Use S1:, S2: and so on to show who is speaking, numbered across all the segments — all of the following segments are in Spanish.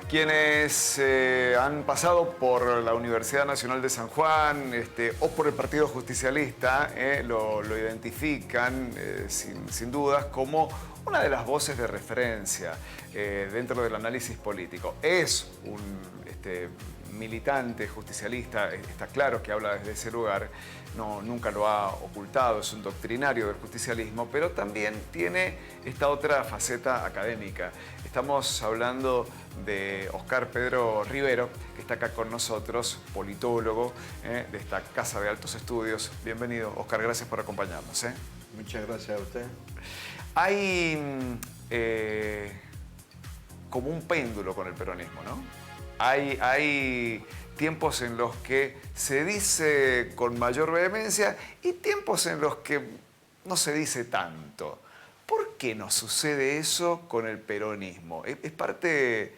S1: Quienes han pasado por la Universidad Nacional de San Juan o por el Partido Justicialista lo identifican sin dudas como una de las voces de referencia dentro del análisis político. Es un militante justicialista, está claro que habla desde ese lugar, nunca lo ha ocultado, es un doctrinario del justicialismo, pero también tiene esta otra faceta académica. Estamos hablando de Óscar Pedro Rivero, que está acá con nosotros, politólogo de esta Casa de Altos Estudios. Bienvenido, Óscar, gracias por acompañarnos.
S2: Muchas gracias a usted.
S1: Hay como un péndulo con el peronismo, ¿no? Hay tiempos en los que se dice con mayor vehemencia y tiempos en los que no se dice tanto. ¿Por qué nos sucede eso con el peronismo? ¿Es parte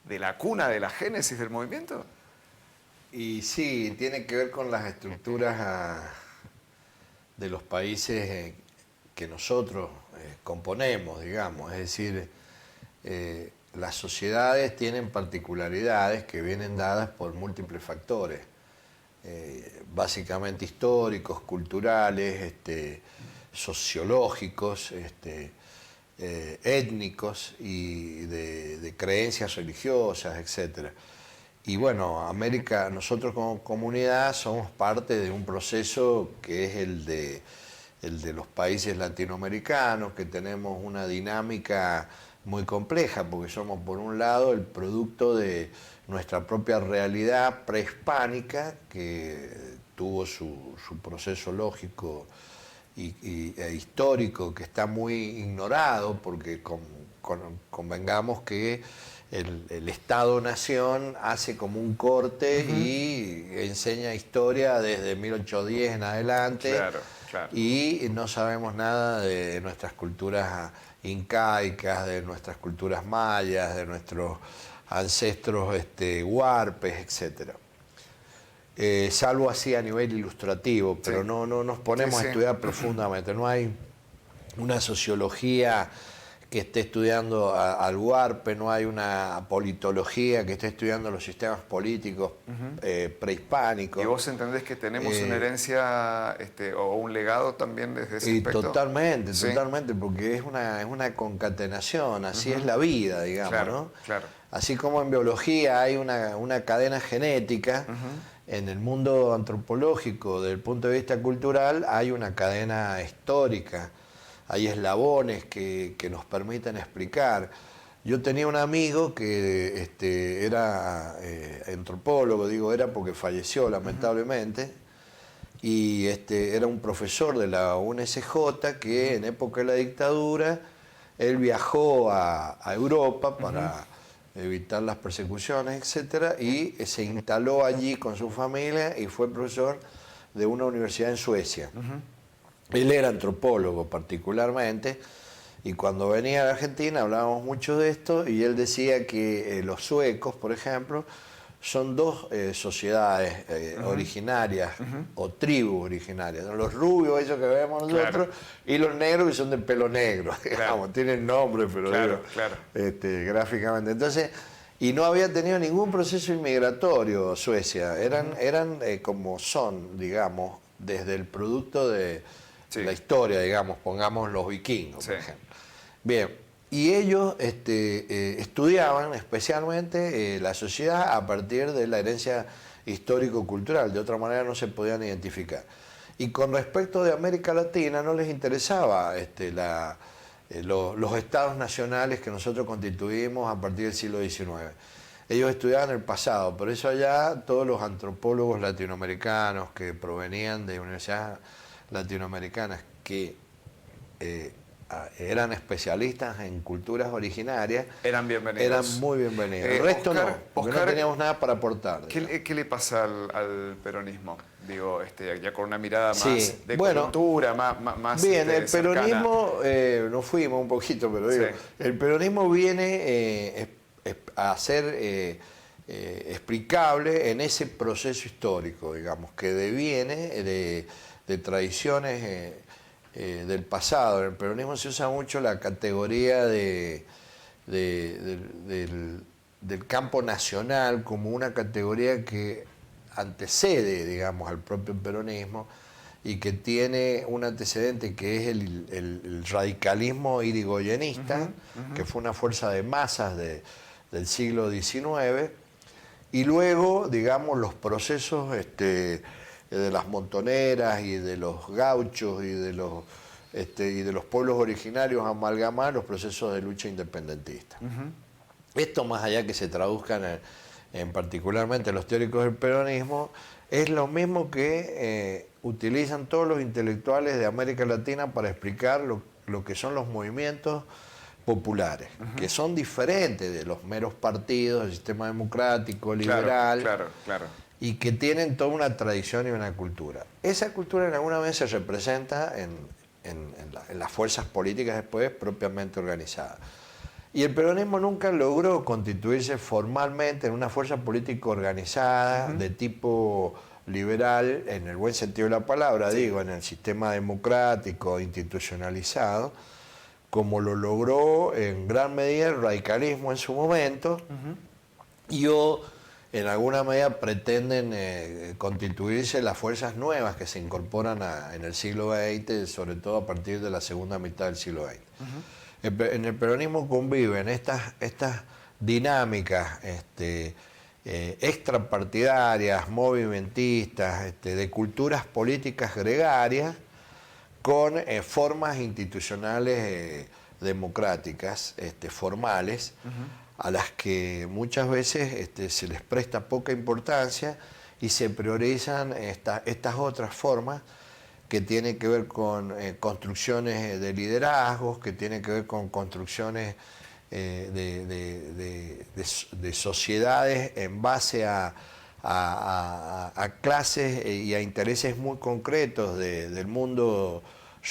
S1: de la cuna de la génesis del movimiento?
S2: Y sí, tiene que ver con las estructuras de los países que nosotros componemos, digamos. Es decir, las sociedades tienen particularidades que vienen dadas por múltiples factores, básicamente históricos, culturales, sociológicos, étnicos y de creencias religiosas, etc. Y bueno, nosotros como comunidad somos parte de un proceso que es el de los países latinoamericanos, que tenemos una dinámica muy compleja, porque somos por un lado el producto de nuestra propia realidad prehispánica, que tuvo su proceso lógico e histórico que está muy ignorado, porque convengamos que el Estado-Nación hace como un corte y enseña historia desde 1810 en adelante.
S1: Claro, claro.
S2: Y no sabemos nada de nuestras culturas incaicas, de nuestras culturas mayas, de nuestros ancestros huarpes, etc. Salvo así a nivel ilustrativo, pero
S1: Sí.
S2: no nos ponemos
S1: Sí.
S2: a estudiar profundamente. No hay una sociología que esté estudiando al huarpe, no hay una politología que esté estudiando los sistemas políticos prehispánicos.
S1: ¿Y vos entendés que tenemos una herencia o un legado también desde ese aspecto?
S2: Totalmente,
S1: ¿Sí?
S2: Totalmente, porque es una concatenación, así es la vida, digamos,
S1: Claro,
S2: ¿no?
S1: claro.
S2: Así como en biología hay una cadena genética, en el mundo antropológico, desde el punto de vista cultural, hay una cadena histórica, hay eslabones que nos permiten explicar. Yo tenía un amigo que era antropólogo, digo era porque falleció lamentablemente, y era un profesor de la UNSJ que en época de la dictadura él viajó a Europa para evitar las persecuciones, etcétera, y se instaló allí con su familia y fue profesor de una universidad en Suecia. Él era antropólogo particularmente, y cuando venía a la Argentina hablábamos mucho de esto, y él decía que los suecos, por ejemplo, son dos sociedades originarias o tribus originarias, ¿no? Los rubios, esos que vemos nosotros,
S1: Claro.
S2: y los negros, que son de pelo negro, digamos,
S1: Claro.
S2: tienen nombre, pero
S1: Claro,
S2: digo,
S1: claro.
S2: gráficamente. Entonces, y no había tenido ningún proceso inmigratorio Suecia, eran como son, digamos, desde el producto de la historia, digamos, pongamos los vikingos, por ejemplo. Bien. Y ellos estudiaban especialmente la sociedad a partir de la herencia histórico-cultural, de otra manera no se podían identificar. Y con respecto de América Latina no les interesaba los estados nacionales que nosotros constituimos a partir del siglo XIX. Ellos estudiaban el pasado, por eso allá todos los antropólogos latinoamericanos que provenían de universidades latinoamericanas que eran especialistas en culturas originarias,
S1: eran bienvenidos.
S2: Eran muy bienvenidos. El resto
S1: Oscar,
S2: no, porque no teníamos nada para aportar.
S1: ¿Qué le pasa al peronismo? Digo, ya con una mirada más de
S2: bueno,
S1: coyuntura, más
S2: bien, el
S1: cercana.
S2: peronismo, nos fuimos un poquito, pero digo, el peronismo viene a ser explicable en ese proceso histórico, digamos, que deviene de tradiciones del pasado. En el peronismo se usa mucho la categoría del del campo nacional como una categoría que antecede, digamos, al propio peronismo y que tiene un antecedente que es el radicalismo irigoyenista, que fue una fuerza de masas del siglo XIX, y luego, digamos, los procesos de las montoneras y de los gauchos y de los pueblos originarios amalgamar los procesos de lucha independentista. Esto, más allá que se traduzcan en particularmente los teóricos del peronismo, es lo mismo que utilizan todos los intelectuales de América Latina para explicar lo que son los movimientos populares, que son diferentes de los meros partidos, del sistema democrático, liberal,
S1: claro.
S2: y que tienen toda una tradición y una cultura. Esa cultura en alguna vez se representa en las fuerzas políticas después propiamente organizadas. Y el peronismo nunca logró constituirse formalmente en una fuerza política organizada de tipo liberal, en el buen sentido de la palabra, digo, en el sistema democrático, institucionalizado, como lo logró en gran medida el radicalismo en su momento, y en alguna medida pretenden constituirse las fuerzas nuevas que se incorporan en el siglo XX, sobre todo a partir de la segunda mitad del siglo XX. En el peronismo conviven estas dinámicas extrapartidarias, movimentistas, de culturas políticas gregarias, con formas institucionales democráticas, formales, a las que muchas veces se les presta poca importancia y se priorizan estas otras formas que tienen que ver con construcciones de liderazgos, que tienen que ver con construcciones de sociedades en base a clases y a intereses muy concretos del mundo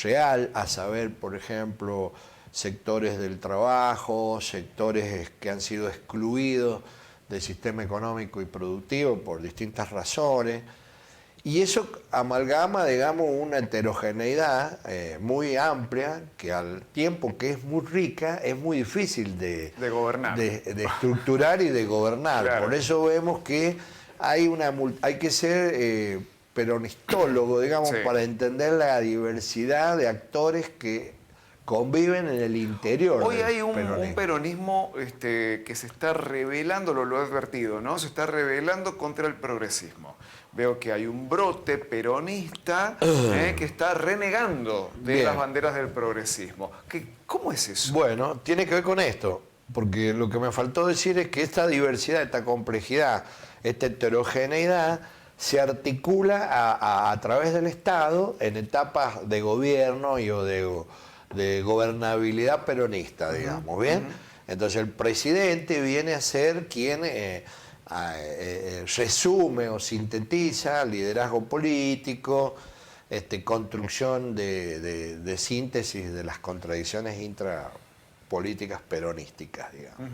S2: real, a saber, por ejemplo, sectores del trabajo, sectores que han sido excluidos del sistema económico y productivo por distintas razones. Y eso amalgama, digamos, una heterogeneidad muy amplia, que al tiempo que es muy rica, es muy difícil de
S1: gobernar,
S2: de estructurar y de gobernar.
S1: Claro.
S2: Por eso vemos que hay que ser peronistólogo, digamos, para entender la diversidad de actores que conviven en el interior.
S1: Hoy hay un
S2: peronismo
S1: peronismo que se está rebelando, lo he advertido, ¿no? Se está rebelando contra el progresismo. Veo que hay un brote peronista que está renegando de las banderas del progresismo. ¿Cómo es eso?
S2: Bueno, tiene que ver con esto, porque lo que me faltó decir es que esta diversidad, esta complejidad, esta heterogeneidad se articula a través del Estado en etapas de gobierno y o de gobernabilidad peronista, digamos, ¿bien? Entonces el presidente viene a ser quien resume o sintetiza liderazgo político, construcción de síntesis de las contradicciones intrapolíticas peronísticas, digamos.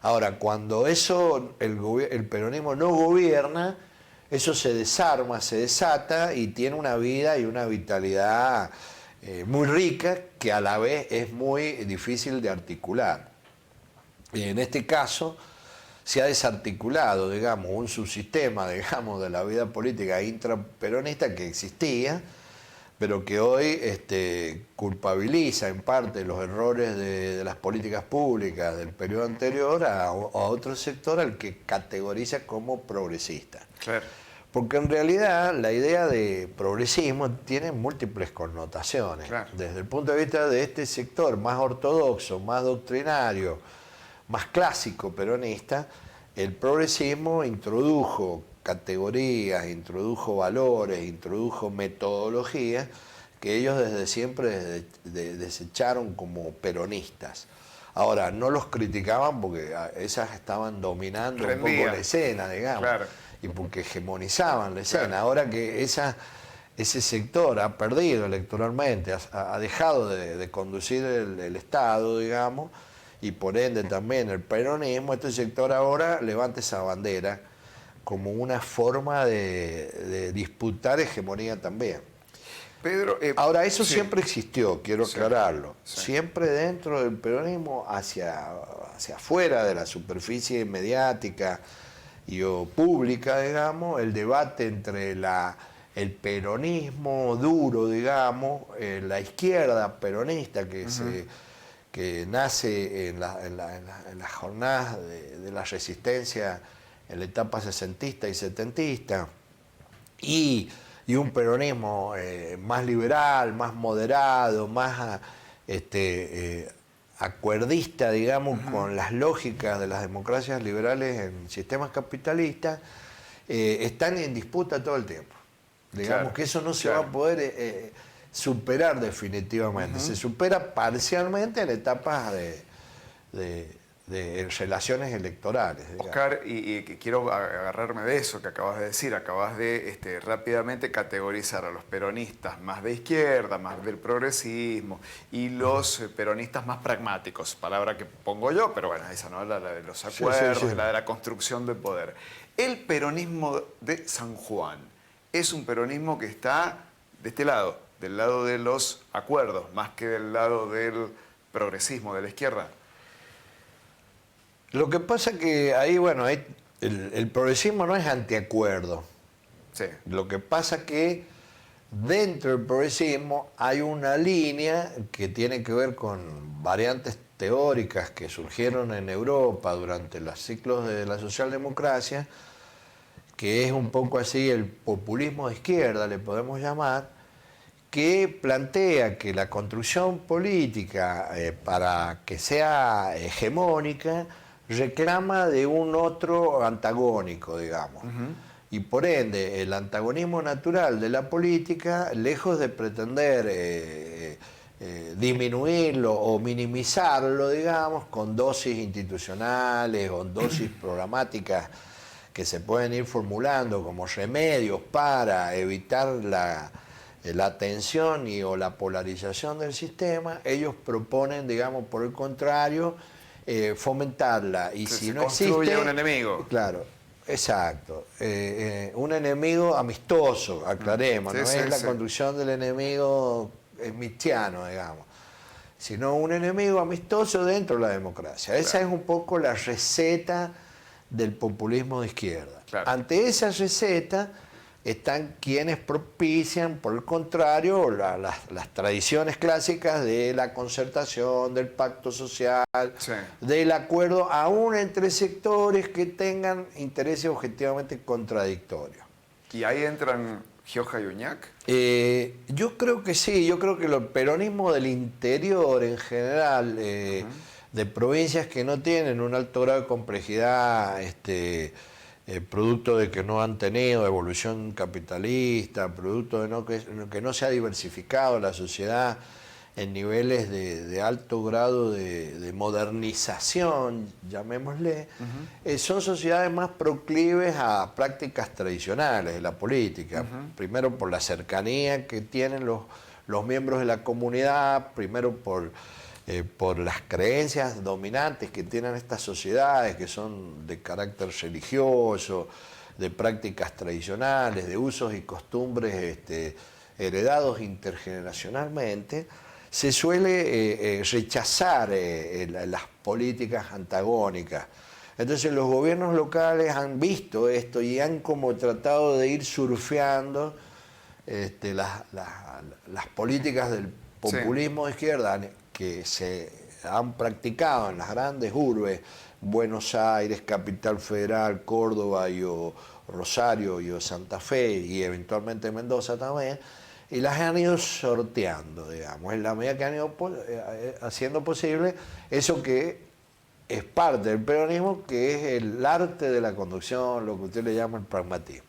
S2: Ahora, cuando el peronismo no gobierna, eso se desarma, se desata y tiene una vida y una vitalidad muy rica, que a la vez es muy difícil de articular. Y en este caso se ha desarticulado, digamos, un subsistema, digamos, de la vida política intraperonista que existía, pero que hoy culpabiliza en parte los errores de las políticas públicas del periodo anterior a otro sector al que categoriza como progresista.
S1: Claro.
S2: Porque en realidad la idea de progresismo tiene múltiples connotaciones.
S1: Claro.
S2: Desde el punto de vista de este sector más ortodoxo, más doctrinario, más clásico peronista, el progresismo introdujo categorías, introdujo valores, introdujo metodologías que ellos desde siempre desecharon como peronistas. Ahora, no los criticaban porque esas estaban dominando un poco la escena, digamos.
S1: Claro.
S2: Y porque hegemonizaban la escena. Claro. Ahora que ese sector ha perdido electoralmente, ha dejado de conducir el Estado, digamos, y por ende también el peronismo, este sector ahora levanta esa bandera como una forma de disputar hegemonía también.
S1: Pedro,
S2: Ahora, eso
S1: sí,
S2: siempre existió, quiero
S1: sí,
S2: aclararlo.
S1: sí.
S2: Siempre dentro del peronismo, hacia afuera de la superficie mediática y o pública, digamos, el debate entre el peronismo duro, digamos, la izquierda peronista que nace en las jornadas de la resistencia en la etapa sesentista y setentista, y un peronismo más liberal, más moderado, más acuerdista, digamos, con las lógicas de las democracias liberales en sistemas capitalistas, están en disputa todo el tiempo. Digamos
S1: Claro,
S2: que eso no se va
S1: claro.
S2: a poder superar definitivamente. Se supera parcialmente en etapas de relaciones electorales, digamos.
S1: Oscar, y que quiero agarrarme de eso que acabas de decir. Acabas de rápidamente categorizar a los peronistas más de izquierda, más del progresismo, y los peronistas más pragmáticos, palabra que pongo yo, pero bueno, esa no es la de los acuerdos,
S2: Sí.
S1: la de la construcción de poder. El peronismo de San Juan es un peronismo que está de este lado, del lado de los acuerdos, más que del lado del progresismo, de la izquierda.
S2: Lo que pasa que ahí, bueno, el progresismo no es antiacuerdo.
S1: Sí.
S2: Lo que pasa que dentro del progresismo hay una línea que tiene que ver con variantes teóricas que surgieron en Europa durante los ciclos de la socialdemocracia, que es un poco así el populismo de izquierda, le podemos llamar, que plantea que la construcción política para que sea hegemónica reclama de un otro antagónico, digamos. Y por ende, el antagonismo natural de la política, lejos de pretender disminuirlo o minimizarlo, digamos, con dosis institucionales o dosis programáticas que se pueden ir formulando como remedios para evitar la tensión o la polarización del sistema, ellos proponen, digamos, por el contrario, fomentarla. Y si
S1: Se
S2: no
S1: construye
S2: existe,
S1: un enemigo.
S2: claro, exacto, un enemigo amistoso, aclaremos,
S1: Sí,
S2: no
S1: sí,
S2: es la
S1: sí.
S2: construcción del enemigo mistiano, digamos, sino un enemigo amistoso dentro de la democracia. Esa
S1: Claro.
S2: es un poco la receta del populismo de izquierda.
S1: Claro.
S2: Ante esa receta están quienes propician, por el contrario, las tradiciones clásicas de la concertación, del pacto social,
S1: Sí.
S2: del acuerdo, aún entre sectores que tengan intereses objetivamente contradictorios.
S1: ¿Y ahí entran Gioja y Uñac?
S2: Yo creo que sí, yo creo que el peronismo del interior en general, de provincias que no tienen un alto grado de complejidad, producto de que no han tenido evolución capitalista, producto de que no se ha diversificado la sociedad en niveles de alto grado de modernización, llamémosle, son sociedades más proclives a prácticas tradicionales de la política. Primero por la cercanía que tienen los miembros de la comunidad, primero por las creencias dominantes que tienen estas sociedades, que son de carácter religioso, de prácticas tradicionales, de usos y costumbres heredados intergeneracionalmente. Se suele rechazar las políticas antagónicas. Entonces los gobiernos locales han visto esto y han como tratado de ir surfeando las políticas del populismo de izquierda que se han practicado en las grandes urbes, Buenos Aires, Capital Federal, Córdoba, Rosario, Santa Fe y eventualmente Mendoza también, y las han ido sorteando, digamos, en la medida que han ido haciendo posible eso que es parte del peronismo, que es el arte de la conducción, lo que usted le llama el pragmatismo.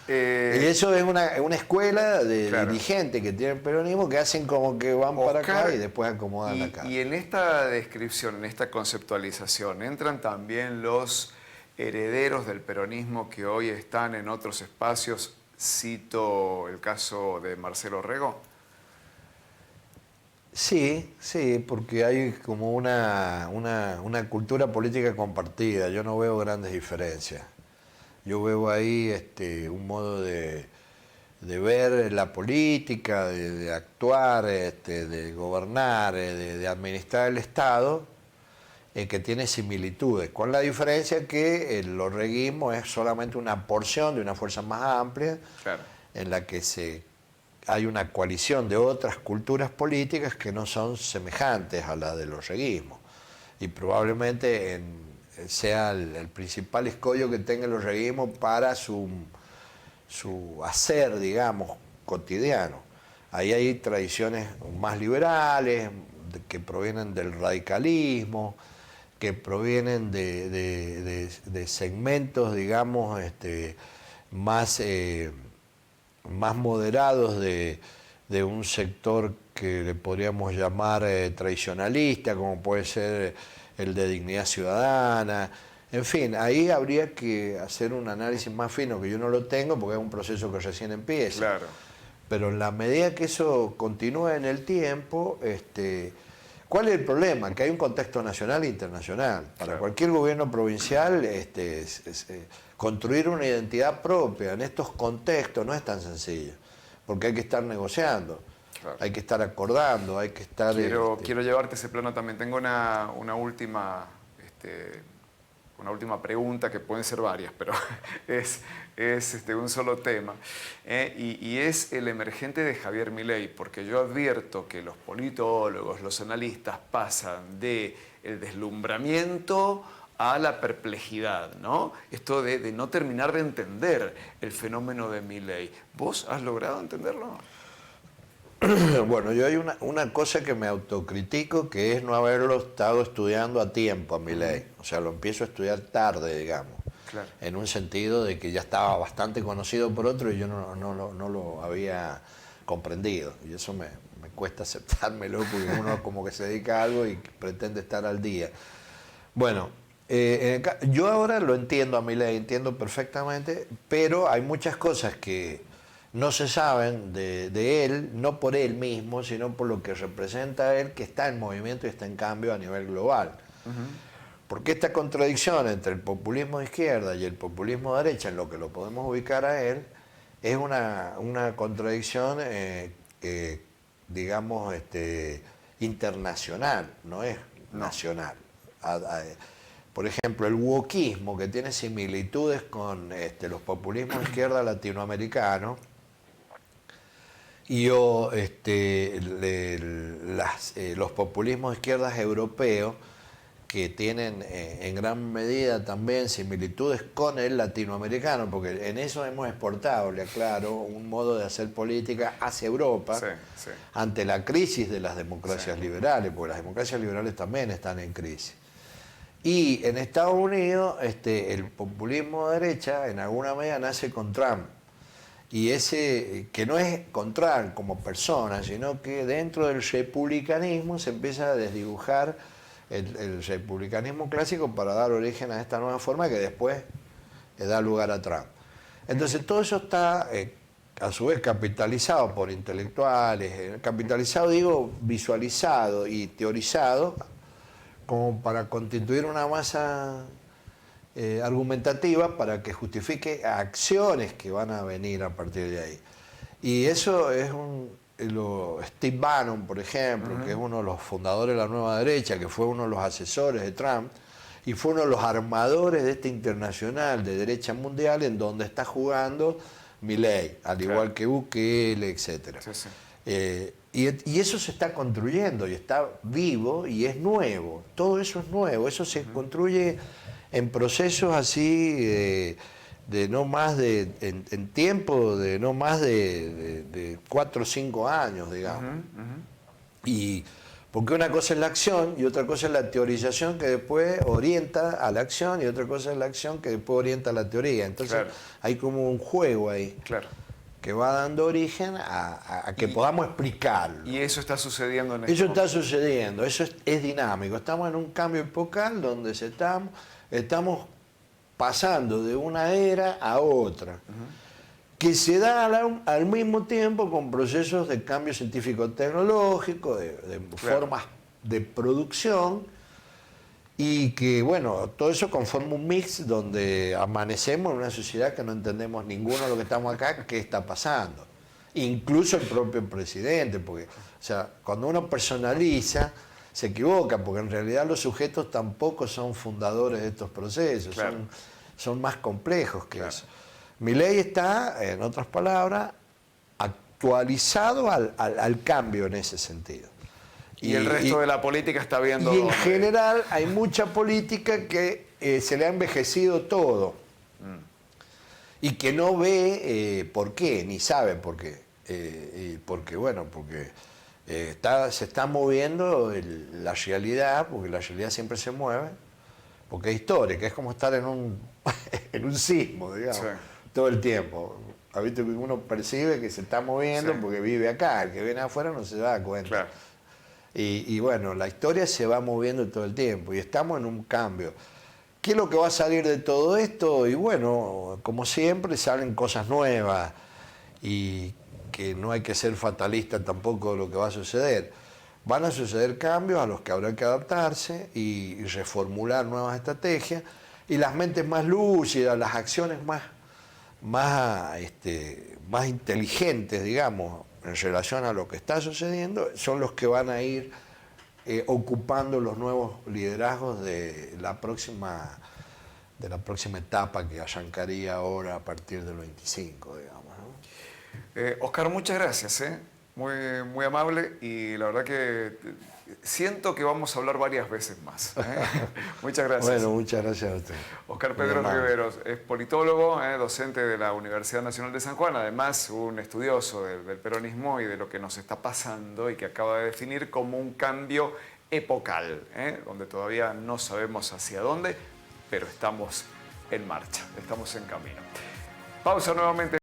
S2: Y eso es una escuela de
S1: Claro.
S2: dirigentes que tienen peronismo que hacen como que van para
S1: Oscar,
S2: acá y después acomodan acá.
S1: Y en esta descripción, en esta conceptualización, entran también los herederos del peronismo que hoy están en otros espacios. Cito el caso de Marcelo Rego.
S2: Sí, porque hay como una cultura política compartida. Yo no veo grandes diferencias. Yo veo ahí un modo de de ver la política, de actuar, de gobernar, de administrar el Estado, que tiene similitudes, con la diferencia que el lorreguismo es solamente una porción de una fuerza más amplia,
S1: Claro.
S2: en la que hay una coalición de otras culturas políticas que no son semejantes a la del lorreguismo. Y probablemente sea el principal escollo que tenga el lorreguismo para su hacer, digamos, cotidiano. Ahí hay tradiciones más liberales, que provienen del radicalismo, que provienen de segmentos, digamos, más moderados de un sector que le podríamos llamar tradicionalista, como puede ser el de Dignidad Ciudadana. En fin, ahí habría que hacer un análisis más fino, que yo no lo tengo porque es un proceso que recién empieza.
S1: Claro.
S2: Pero en la medida que eso continúe en el tiempo, ¿cuál es el problema? Que hay un contexto nacional e internacional. Para
S1: Claro.
S2: cualquier gobierno provincial, construir una identidad propia en estos contextos no es tan sencillo, porque hay que estar negociando,
S1: Claro.
S2: hay que estar acordando, hay que estar...
S1: Quiero llevarte ese plano también. Tengo una última pregunta, que pueden ser varias, pero es un solo tema. Y es el emergente de Javier Milei, porque yo advierto que los politólogos, los analistas pasan del deslumbramiento a la perplejidad, ¿no? Esto de no terminar de entender el fenómeno de Milei. ¿Vos has logrado entenderlo?
S2: Bueno, yo hay una cosa que me autocritico, que es no haberlo estado estudiando a tiempo a Milei. O sea, lo empiezo a estudiar tarde, digamos.
S1: Claro.
S2: En un sentido de que ya estaba bastante conocido por otro y yo no lo había comprendido. Y eso me cuesta aceptármelo, porque uno como que se dedica a algo y pretende estar al día. Bueno, yo ahora lo entiendo a Milei, entiendo perfectamente, pero hay muchas cosas que no se saben de él, no por él mismo, sino por lo que representa él, que está en movimiento y está en cambio a nivel global. Porque esta contradicción entre el populismo de izquierda y el populismo de derecha, en lo que lo podemos ubicar a él, es una contradicción, digamos, internacional, no es nacional. Por ejemplo, el wokismo, que tiene similitudes con los populismos de izquierda latinoamericanos, y los populismos de izquierdas europeos, que tienen en gran medida también similitudes con el latinoamericano, porque en eso hemos exportado, le aclaro, un modo de hacer política hacia Europa,
S1: Sí, sí.
S2: ante la crisis de las democracias liberales, porque las democracias liberales también están en crisis. Y en Estados Unidos, el populismo de derecha en alguna medida nace con Trump. Y ese, que no es con Trump como persona, sino que dentro del republicanismo se empieza a desdibujar el republicanismo clásico para dar origen a esta nueva forma que después da lugar a Trump. Entonces todo eso está a su vez capitalizado por intelectuales, capitalizado digo visualizado y teorizado como para constituir una masa argumentativa para que justifique acciones que van a venir a partir de ahí. Y eso es Steve Bannon, por ejemplo, que es uno de los fundadores de la nueva derecha, que fue uno de los asesores de Trump y fue uno de los armadores de esta internacional de derecha mundial en donde está jugando Milei, al igual que Bukele, etc.
S1: Sí, sí.
S2: Y eso se está construyendo y está vivo y es nuevo. Todo eso es nuevo, eso se construye en procesos así de no más en tiempo de no más de 4 o 5 años, digamos. Y porque una cosa es la acción y otra cosa es la teorización que después orienta a la acción y otra cosa es la acción que después orienta a la teoría. Entonces hay como un juego ahí que va dando origen a que podamos explicarlo.
S1: Y eso está sucediendo en
S2: Eso está sucediendo, eso es dinámico. Estamos en un cambio epocal donde estamos pasando de una era a otra, que se da al mismo tiempo con procesos de cambio científico-tecnológico, de formas de producción, y que, bueno, todo eso conforma un mix donde amanecemos en una sociedad que no entendemos ninguno de lo que estamos acá, qué está pasando. incluso el propio presidente, porque, o sea, cuando uno personaliza, se equivoca, porque en realidad los sujetos tampoco son fundadores de estos procesos,
S1: claro,
S2: son más complejos que
S1: claro,
S2: eso. Milei está, en otras palabras, actualizado al cambio en ese sentido.
S1: Y el resto de la política está viendo...
S2: Y en general hay mucha política que se le ha envejecido todo y que no ve por qué, ni sabe por qué. Porque se está moviendo la realidad, porque la realidad siempre se mueve, porque es histórica, es como estar en un, en un sismo, digamos,
S1: Sí.
S2: todo el tiempo. ¿Ha visto que uno percibe que se está moviendo
S1: Sí.
S2: porque vive acá? El que viene afuera no se da cuenta.
S1: Claro.
S2: Y bueno, la historia se va moviendo todo el tiempo y estamos en un cambio. ¿Qué es lo que va a salir de todo esto? Y bueno, como siempre, salen cosas nuevas y que no hay que ser fatalista tampoco de lo que va a suceder. Van a suceder cambios a los que habrá que adaptarse y reformular nuevas estrategias, y las mentes más lúcidas, las acciones más inteligentes, digamos, en relación a lo que está sucediendo, son los que van a ir ocupando los nuevos liderazgos de la próxima etapa que arrancaría ahora a partir del 25, digamos, ¿no?
S1: Oscar, muchas gracias, muy, muy amable, y la verdad que siento que vamos a hablar varias veces más. Muchas gracias.
S2: Bueno, muchas gracias a usted.
S1: Oscar
S2: Muy
S1: Pedro
S2: amable.
S1: Riveros es politólogo, docente de la Universidad Nacional de San Juan, además un estudioso del peronismo y de lo que nos está pasando y que acaba de definir como un cambio epocal, donde todavía no sabemos hacia dónde, pero estamos en marcha, estamos en camino. Pausa nuevamente.